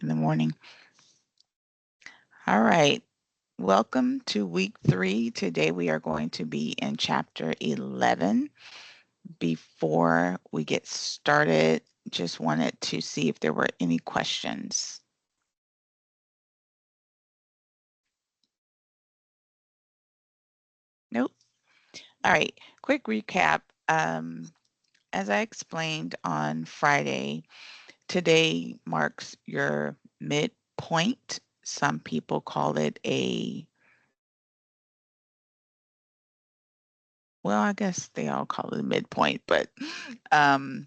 in the morning. All right. Welcome to week 3. Today we are going to be in chapter 11. Before we get started, just wanted to see if there were any questions. Nope. All right. Quick recap. As I explained on Friday, today marks your midpoint. Some people call it I guess they all call it a midpoint, but um,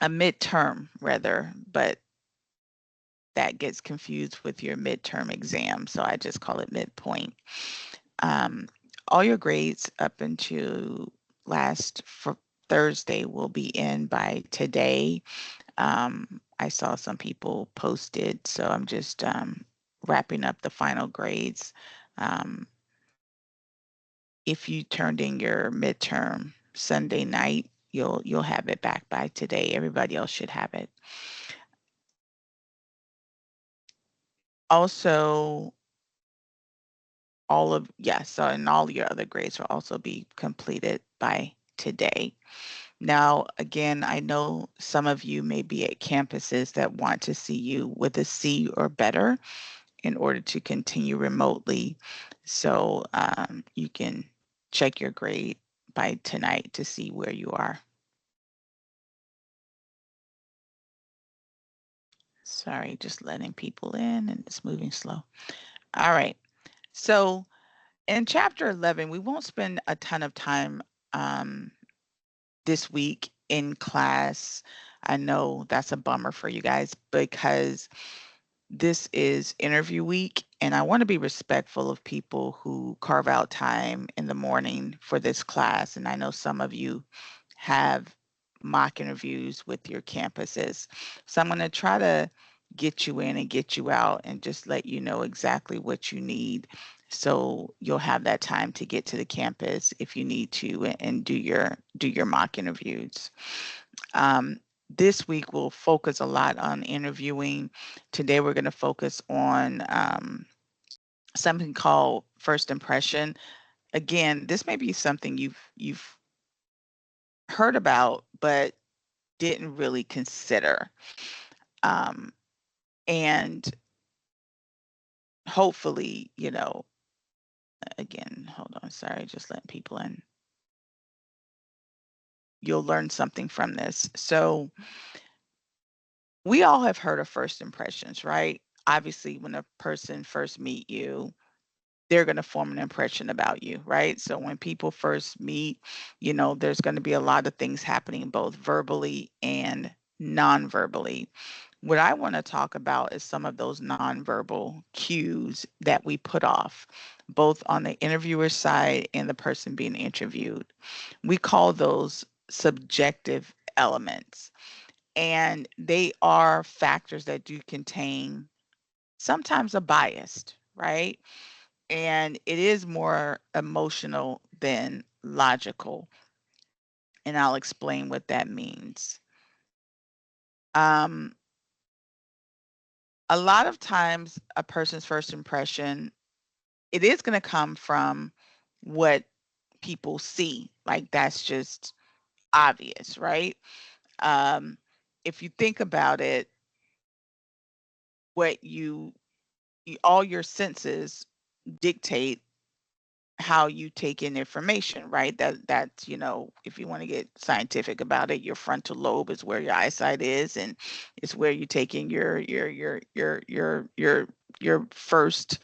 a midterm rather, but that gets confused with your midterm exam. So I just call it midpoint. Um, all your grades up until last Thursday will be in by today. I saw some people posted, so I'm just wrapping up the final grades. Um, if you turned in your midterm Sunday night, you'll have it back by today. Everybody else should have it. Also, and all your other grades will also be completed by today. Now, again, I know some of you may be at campuses that want to see you with a C or better in order to continue remotely. So you can check your grade by tonight to see where you are. Sorry, just letting people in and it's moving slow. All right. So in chapter 11, we won't spend a ton of time this week in class. I know that's a bummer for you guys because this is interview week, and I want to be respectful of people who carve out time in the morning for this class. And I know some of you have mock interviews with your campuses. So I'm going to try to get you in and get you out and just let you know exactly what you need. So you'll have that time to get to the campus if you need to and do your mock interviews. This week we'll focus a lot on interviewing. Today we're going to focus on something called first impression. Again, this may be something you've heard about but didn't really consider. Um, and hopefully, again, hold on, sorry, just letting people in. You'll learn something from this. So we all have heard of first impressions, right? Obviously, when a person first meet you, they're going to form an impression about you, right? So when people first meet, there's going to be a lot of things happening both verbally and non-verbally. What I want to talk about is some of those nonverbal cues that we put off, both on the interviewer side and the person being interviewed. We call those subjective elements, and they are factors that do contain sometimes a bias, right? And it is more emotional than logical. And I'll explain what that means. Um, a lot of times, a person's first impression, it is going to come from what people see. Like that's just obvious, right? Um, if you think about it, what all your senses dictate how you take in information, right? That's, if you want to get scientific about it, your frontal lobe is where your eyesight is, and it's where you take in your first,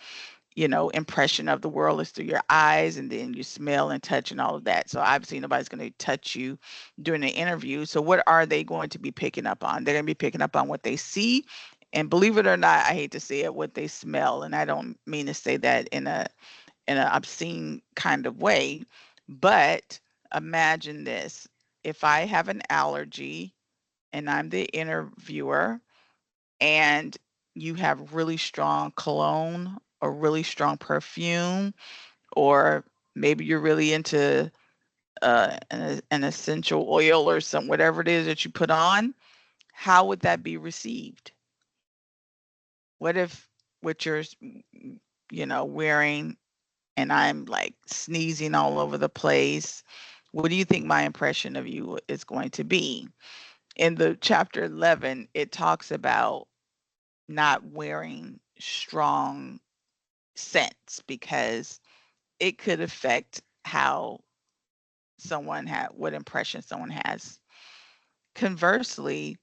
impression of the world is through your eyes, and then you smell and touch and all of that. So obviously nobody's going to touch you during the interview. So what are they going to be picking up on? They're going to be picking up on what they see. And believe it or not, I hate to say it, what they smell. And I don't mean to say that in an obscene kind of way. But imagine this. If I have an allergy and I'm the interviewer and you have really strong cologne or really strong perfume, or maybe you're really into an essential oil or whatever it is that you put on, how would that be received? What if what you're, wearing and I'm like sneezing all over the place? What do you think my impression of you is going to be? In the chapter 11, it talks about not wearing strong scents because it could affect how what impression someone has. Conversely,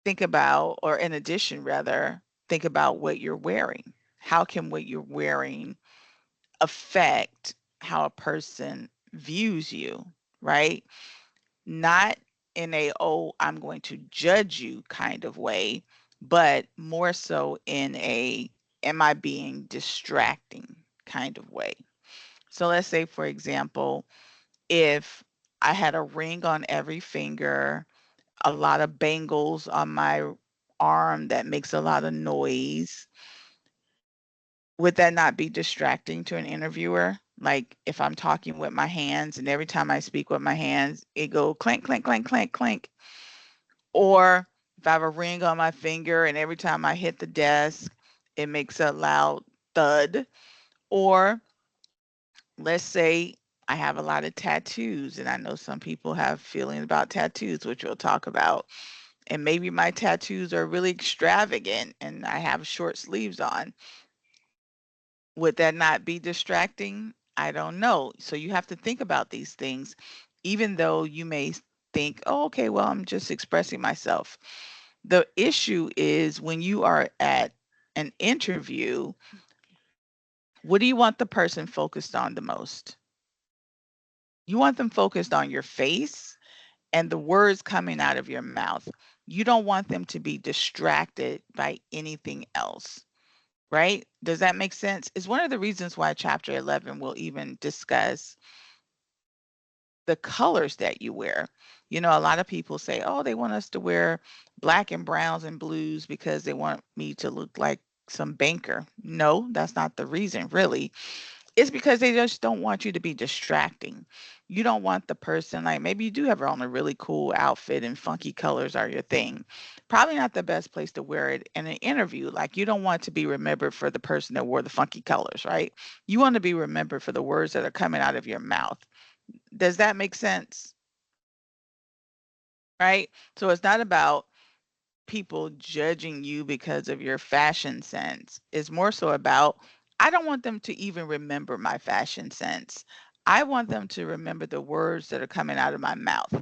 think about, or in addition, rather, think about what you're wearing. How can what you're wearing affect how a person views you, right? Not in a, oh, I'm going to judge you kind of way, but more so in a, am I being distracting kind of way. So let's say, for example, if I had a ring on every finger, a lot of bangles on my arm that makes a lot of noise, would that not be distracting to an interviewer? Like if I'm talking with my hands and every time I speak with my hands, it go clank, clank, clank, clank, clank. Or if I have a ring on my finger and every time I hit the desk, it makes a loud thud. Or let's say I have a lot of tattoos, and I know some people have feelings about tattoos, which we'll talk about. And maybe my tattoos are really extravagant and I have short sleeves on. Would that not be distracting? I don't know. So you have to think about these things, even though you may think, oh, okay, well, I'm just expressing myself. The issue is when you are at an interview, what do you want the person focused on the most? You want them focused on your face and the words coming out of your mouth. You don't want them to be distracted by anything else, right? Does that make sense? It's one of the reasons why chapter 11 will even discuss the colors that you wear. You know, a lot of people say, oh, they want us to wear black and browns and blues because they want me to look like some banker. No, that's not the reason, really. It's because they just don't want you to be distracting. You don't want the person, like maybe you do have on a really cool outfit and funky colors are your thing. Probably not the best place to wear it in an interview. Like you don't want to be remembered for the person that wore the funky colors, right? You want to be remembered for the words that are coming out of your mouth. Does that make sense? Right? So it's not about people judging you because of your fashion sense. It's more so about, I don't want them to even remember my fashion sense. I want them to remember the words that are coming out of my mouth.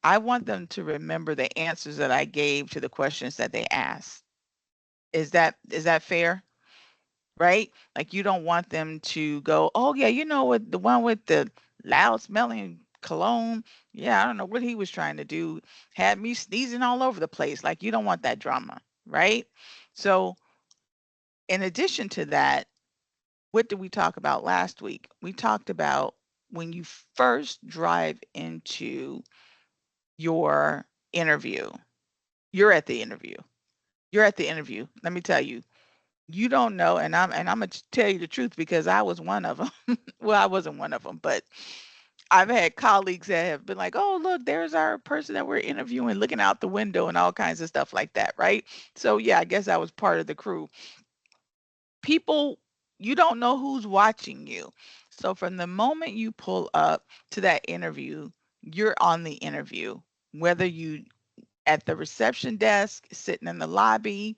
I want them to remember the answers that I gave to the questions that they asked. Is that fair? Right? Like you don't want them to go, oh yeah, you know what, the one with the loud smelling cologne. Yeah, I don't know what he was trying to do. Had me sneezing all over the place. Like you don't want that drama, right? So in addition to that, what did we talk about last week? We talked about when you first drive into your interview, you're at the interview. You're at the interview. Let me tell you, you don't know, and I'm gonna tell you the truth because I was one of them. Well, I wasn't one of them, but I've had colleagues that have been like, "Oh, look, there's our person that we're interviewing, looking out the window and all kinds of stuff like that," right? So yeah, I guess I was part of the crew. People, you don't know who's watching you. So from the moment you pull up to that interview, you're on the interview, whether you at the reception desk, sitting in the lobby,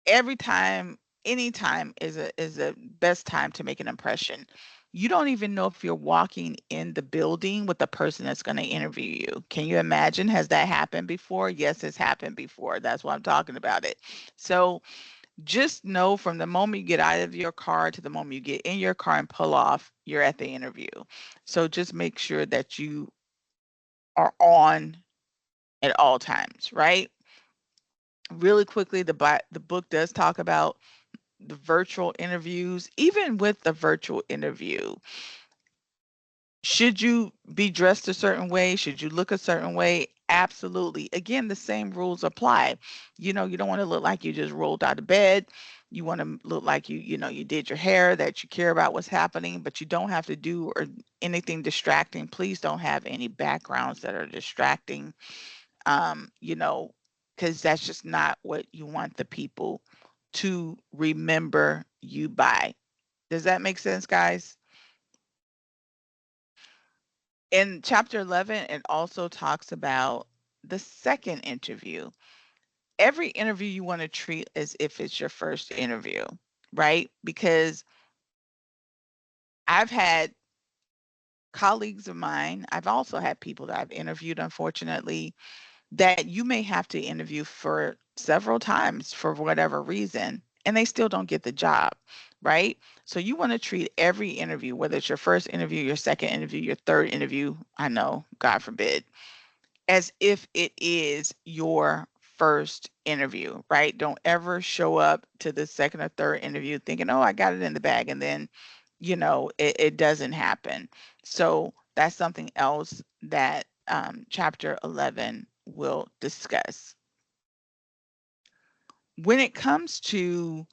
every time, anytime is a best time to make an impression. You don't even know if you're walking in the building with the person that's going to interview you. Can you imagine? Has that happened before? Yes, it's happened before. That's why I'm talking about it. So just know from the moment you get out of your car to the moment you get in your car and pull off, you're at the interview. So just make sure that you are on at all times, right? Really quickly, the book does talk about the virtual interviews. Even with the virtual interview, should you be dressed a certain way? Should you look a certain way? Absolutely. Again, the same rules apply. You know, you don't want to look like you just rolled out of bed. You want to look like you did your hair, that you care about what's happening, but you don't have to do or anything distracting. Please don't have any backgrounds that are distracting. You know, because that's just not what you want the people to remember you by. Does that make sense, guys? In chapter 11, it also talks about the second interview. Every interview you want to treat as if it's your first interview, right? Because I've had colleagues of mine, I've also had people that I've interviewed, unfortunately, that you may have to interview for several times for whatever reason, and they still don't get the job, right? So you want to treat every interview, whether it's your first interview, your second interview, your third interview, I know, God forbid, as if it is your first interview, right? Don't ever show up to the second or third interview thinking, oh, I got it in the bag. And then, it doesn't happen. So that's something else that chapter 11 will discuss. When it comes to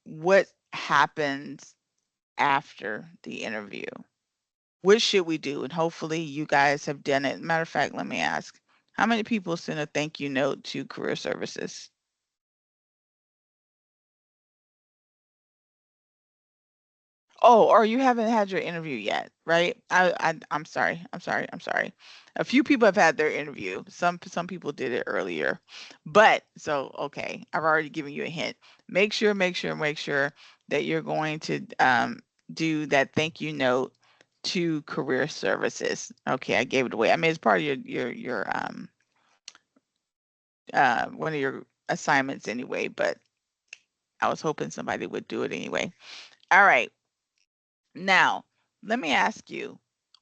what happens after the interview, what should we do? And hopefully you guys have done it. Matter of fact, let me ask, how many people send a thank you note to career services? Oh, or you haven't had your interview yet, right? I'm sorry. I'm sorry. I'm sorry. A few people have had their interview. Some people did it earlier. But so okay, I've already given you a hint. Make sure that you're going to do that thank you note to career services. Okay, I gave it away. I mean, it's part of your one of your assignments anyway, but I was hoping somebody would do it anyway. All right. Now, let me ask you,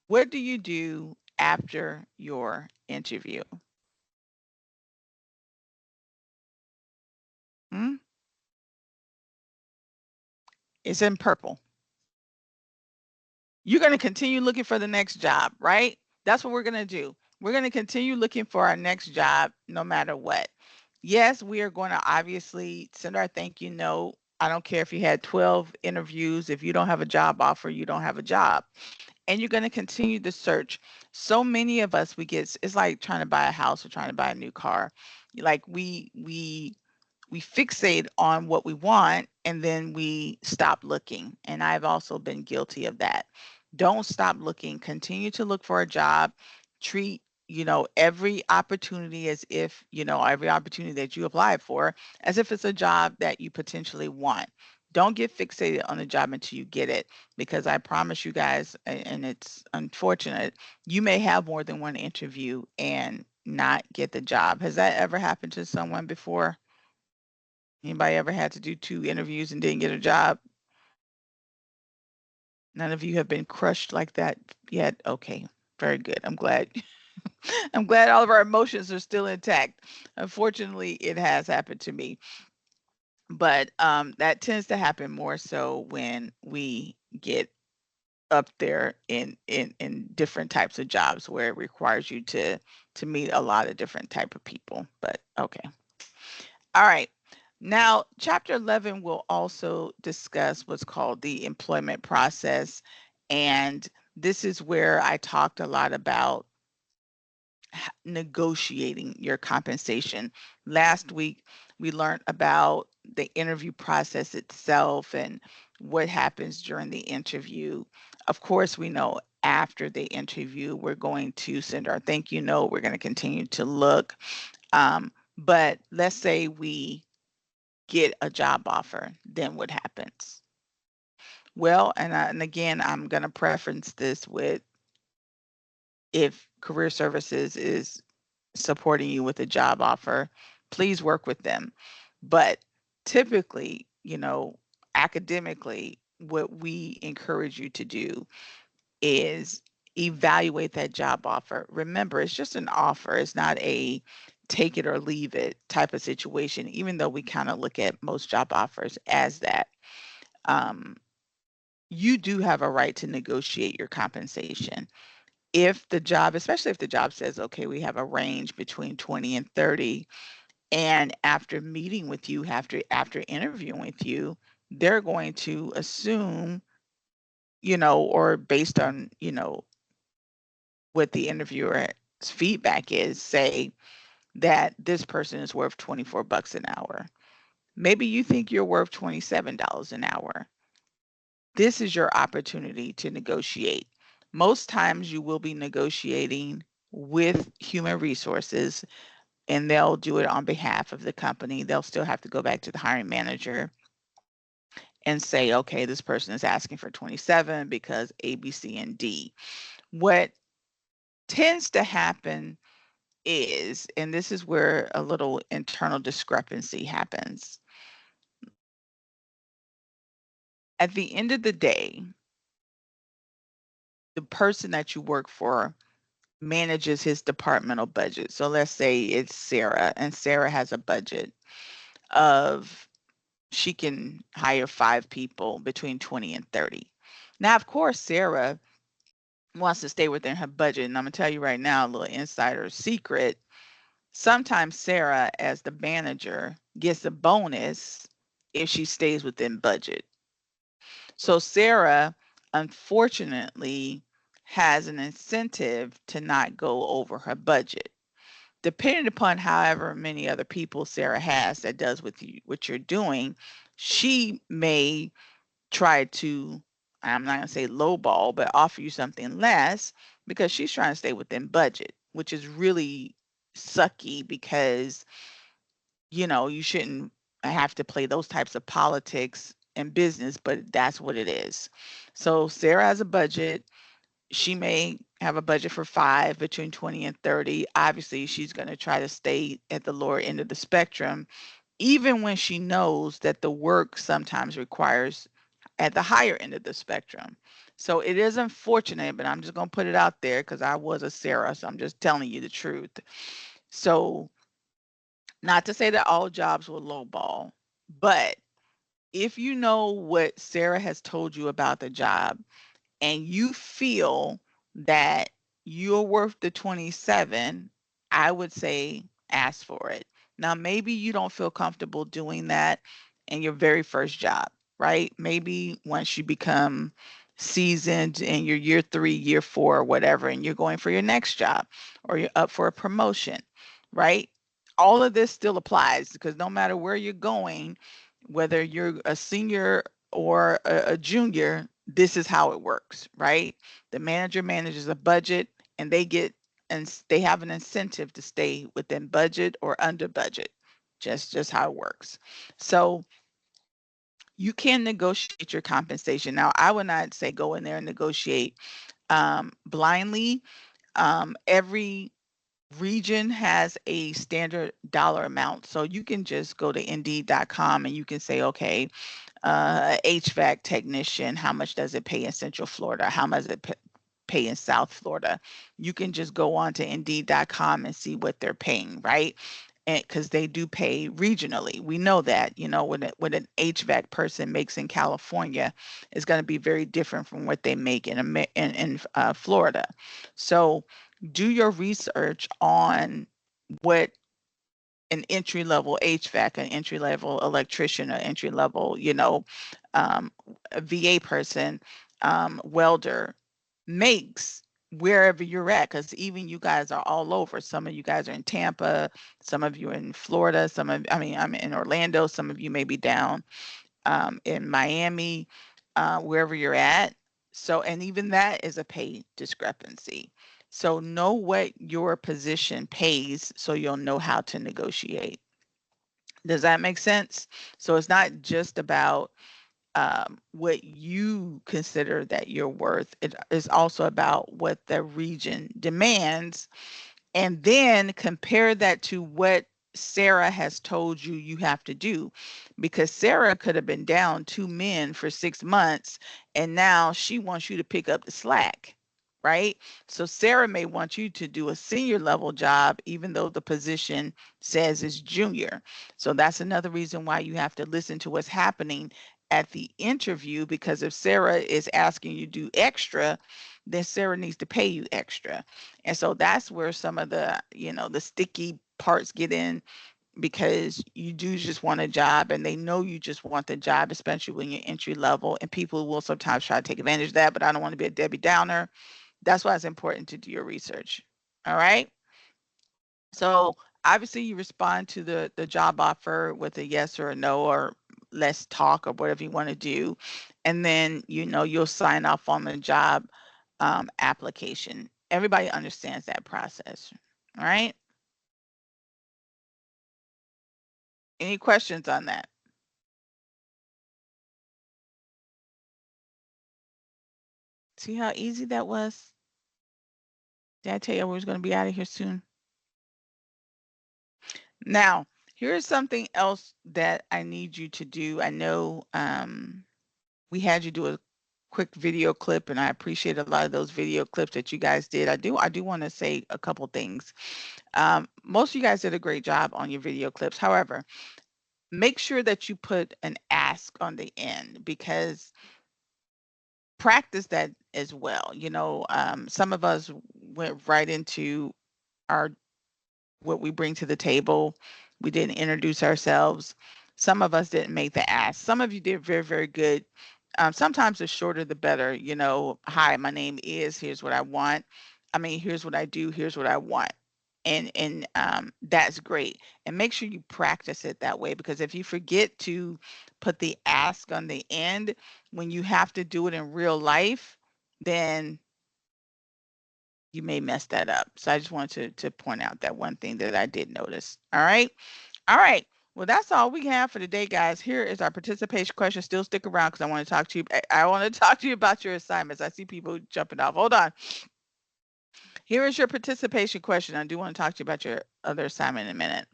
what do you do after your interview? Hmm? It's in purple. You're going to continue looking for the next job, right? That's what we're going to do. We're going to continue looking for our next job no matter what. Yes, we are going to obviously send our thank you note. I don't care if you had 12 interviews. If you don't have a job offer, you don't have a job. And you're going to continue the search. So many of us, it's like trying to buy a house or trying to buy a new car. Like we fixate on what we want and then we stop looking. And I've also been guilty of that. Don't stop looking. Continue to look for a job. Treat, every opportunity as if, every opportunity that you applied for as if it's a job that you potentially want. Don't get fixated on a job until you get it, because I promise you guys, and it's unfortunate, you may have more than one interview and not get the job. Has that ever happened to someone before? Anybody ever had to do 2 interviews and didn't get a job? None of you have been crushed like that yet? Okay, very good. I'm glad. I'm glad all of our emotions are still intact. Unfortunately, it has happened to me, but that tends to happen more so when we get up there in different types of jobs where it requires you to meet a lot of different type of people. But okay. All right. Now, chapter 11 will also discuss what's called the employment process. And this is where I talked a lot about negotiating your compensation. Last week, we learned about the interview process itself and what happens during the interview. Of course, we know after the interview, we're going to send our thank you note. We're going to continue to look. But let's say we get a job offer, then what happens? Well, and again, I'm going to preference this with, if career services is supporting you with a job offer, please work with them. But typically, academically, what we encourage you to do is evaluate that job offer. Remember, it's just an offer. It's not a take it or leave it type of situation, even though we kind of look at most job offers as that. Um, you do have a right to negotiate your compensation. If the job, especially if the job says, okay, we have a range between 20 and 30, and after meeting with you, after interviewing with you, they're going to assume, or based on, what the interviewer's feedback is, say, that this person is worth 24 bucks an hour. Maybe you think you're worth $27 an hour. This is your opportunity to negotiate. Most times you will be negotiating with human resources and they'll do it on behalf of the company. They'll still have to go back to the hiring manager and say, okay, this person is asking for 27 because A, B, C, and D. What tends to happen is, and this is where a little internal discrepancy happens. At the end of the day, the person that you work for manages his departmental budget. So let's say it's Sarah, and Sarah has a budget of she can hire 5 people between 20 and 30. Now, of course, Sarah wants to stay within her budget. And I'm going to tell you right now, a little insider secret. Sometimes Sarah, as the manager, gets a bonus if she stays within budget. So Sarah, unfortunately, has an incentive to not go over her budget. Depending upon however many other people Sarah has that does with you what you're doing, she may try to, I'm not going to say lowball, but offer you something less because she's trying to stay within budget, which is really sucky because, you know, you shouldn't have to play those types of politics in business, but that's what it is. So Sarah has a budget. She may have a budget for 5 between 20 and 30. Obviously, she's going to try to stay at the lower end of the spectrum, even when she knows that the work sometimes requires at the higher end of the spectrum. So it is unfortunate, but I'm just going to put it out there because I was a Sarah, so I'm just telling you the truth. So, not to say that all jobs will lowball, but if you know what Sarah has told you about the job and you feel that you're worth the 27, I would say ask for it. Now, maybe you don't feel comfortable doing that in your very first job, right? Maybe once you become seasoned in your year 3, year 4, or whatever, and you're going for your next job or you're up for a promotion, right? All of this still applies because no matter where you're going, whether you're a senior or a junior, this is how it works, right? The manager manages a budget and they have an incentive to stay within budget or under budget. Just how it works. So you can negotiate your compensation. Now, I would not say go in there and negotiate blindly. Every region has a standard dollar amount. So you can just go to indeed.com and you can say, okay, HVAC technician, how much does it pay in Central Florida? How much does it pay in South Florida? You can just go on to indeed.com and see what they're paying, right? And because they do pay regionally, we know that, you know, what an HVAC person makes in California is going to be very different from what they make in Florida. So do your research on what an entry level HVAC, an entry level electrician, an entry level, you know, a VA person, welder makes wherever you're at. Because even you guys are all over. Some of you guys are in Tampa, some of you are in Florida, I'm in Orlando, some of you may be down in Miami, wherever you're at. So, and even that is a pay discrepancy. So know what your position pays so you'll know how to negotiate. Does that make sense? So it's not just about what you consider that you're worth. It is also about what the region demands, and then compare that to what Sarah has told you you have to do, because Sarah could have been down 2 men for 6 months and now she wants you to pick up the slack, right? So Sarah may want you to do a senior level job even though the position says it's junior. So that's another reason why you have to listen to what's happening at the interview, because if Sarah is asking you to do extra, then Sarah needs to pay you extra. And so that's where some of the, you know, the sticky parts get in, because you do just want a job and they know you just want the job, especially when you're entry level, and people will sometimes try to take advantage of that, but I don't want to be a Debbie Downer. That's why it's important to do your research. All right. So obviously you respond to the job offer with a yes or a no, or let's talk, or whatever you want to do. And then, you'll sign off on the job application. Everybody understands that process. All right. Any questions on that? See how easy that was? Did I tell you we was going to be out of here soon? Now, here's something else that I need you to do. I know we had you do a quick video clip, and I appreciate a lot of those video clips that you guys did. I do want to say a couple things. Most of you guys did a great job on your video clips. However, make sure that you put an ask on the end, because practice that as well. Some of us went right into our what we bring to the table. We didn't introduce ourselves. Some of us didn't make the ask. Some of you did very, very good. Sometimes the shorter the better. Hi, my name is. Here's what I want. Here's what I do. Here's what I want. And that's great. And make sure you practice it that way, because if you forget to put the ask on the end when you have to do it in real life, then you may mess that up. So I just wanted to point out that one thing that I did notice. All right. All right. Well, that's all we have for today, guys. Here is our participation question. Still stick around, because I want to talk to you. I want to talk to you about your assignments. I see people jumping off. Hold on. Here is your participation question. I do want to talk to you about your other assignment in a minute.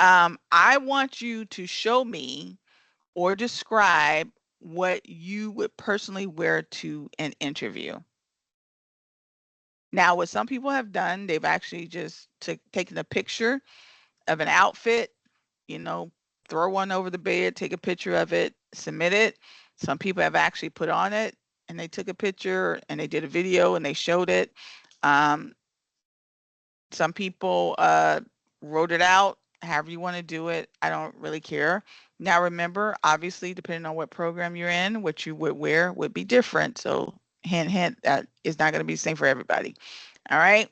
I want you to show me or describe what you would personally wear to an interview. Now, what some people have done, they've actually just taken a picture of an outfit, you know, throw one over the bed, take a picture of it, submit it. Some people have actually put on it and they took a picture and they did a video and they showed it. Um, some people wrote it out, however you want to do it. I don't really care. Now, remember, obviously, depending on what program you're in, what you would wear would be different. So, hint, hint, that is not going to be the same for everybody. All right.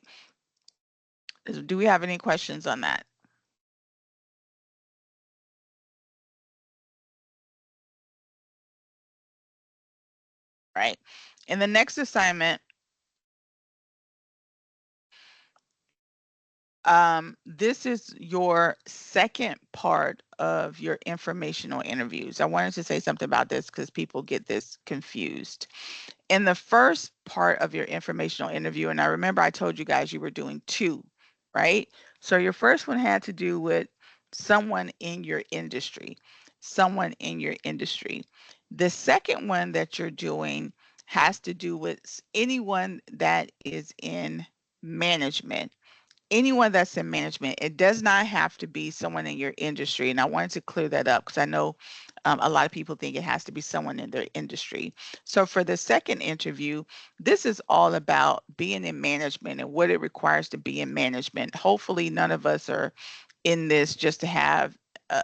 Do we have any questions on that? Right. In the next assignment, this is your second part of your informational interviews. I wanted to say something about this because people get this confused. In the first part of your informational interview, and I remember I told you guys you were doing two, right? So your first one had to do with someone in your industry, someone in your industry. The second one that you're doing has to do with anyone that is in management. Anyone that's in management. It does not have to be someone in your industry. And I wanted to clear that up because I know a lot of people think it has to be someone in their industry. So for the second interview, this is all about being in management and what it requires to be in management. Hopefully, none of us are in this just to have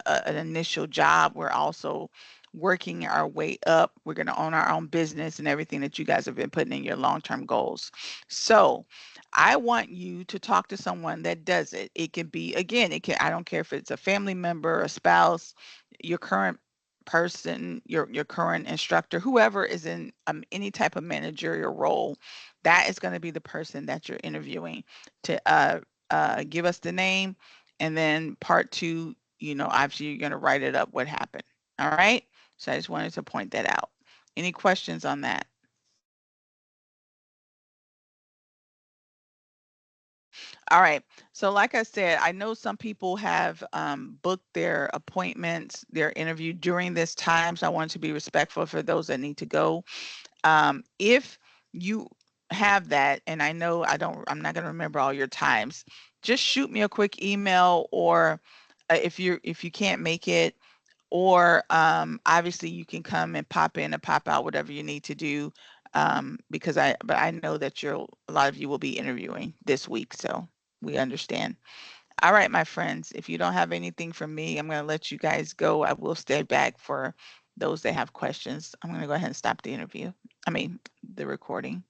an initial job. We're also working our way up. We're going to own our own business and everything that you guys have been putting in your long-term goals. So I want you to talk to someone that does it. It can be, again, I don't care if it's a family member, a spouse, your current person, your current instructor, whoever is in any type of managerial role, that is going to be the person that you're interviewing to give us the name. And then part two, obviously you're going to write it up what happened. All right. So I just wanted to point that out. Any questions on that? All right. So, like I said, I know some people have booked their appointments, their interview during this time. So, I want to be respectful for those that need to go. If you have that, and I know I'm not going to remember all your times, just shoot me a quick email, or if you can't make it, or obviously you can come and pop in and pop out, whatever you need to do, because I know that a lot of you will be interviewing this week, so we understand. All right, my friends, if you don't have anything from me, I'm going to let you guys go. I will stay back for those that have questions. I'm going to go ahead and stop the interview. The recording.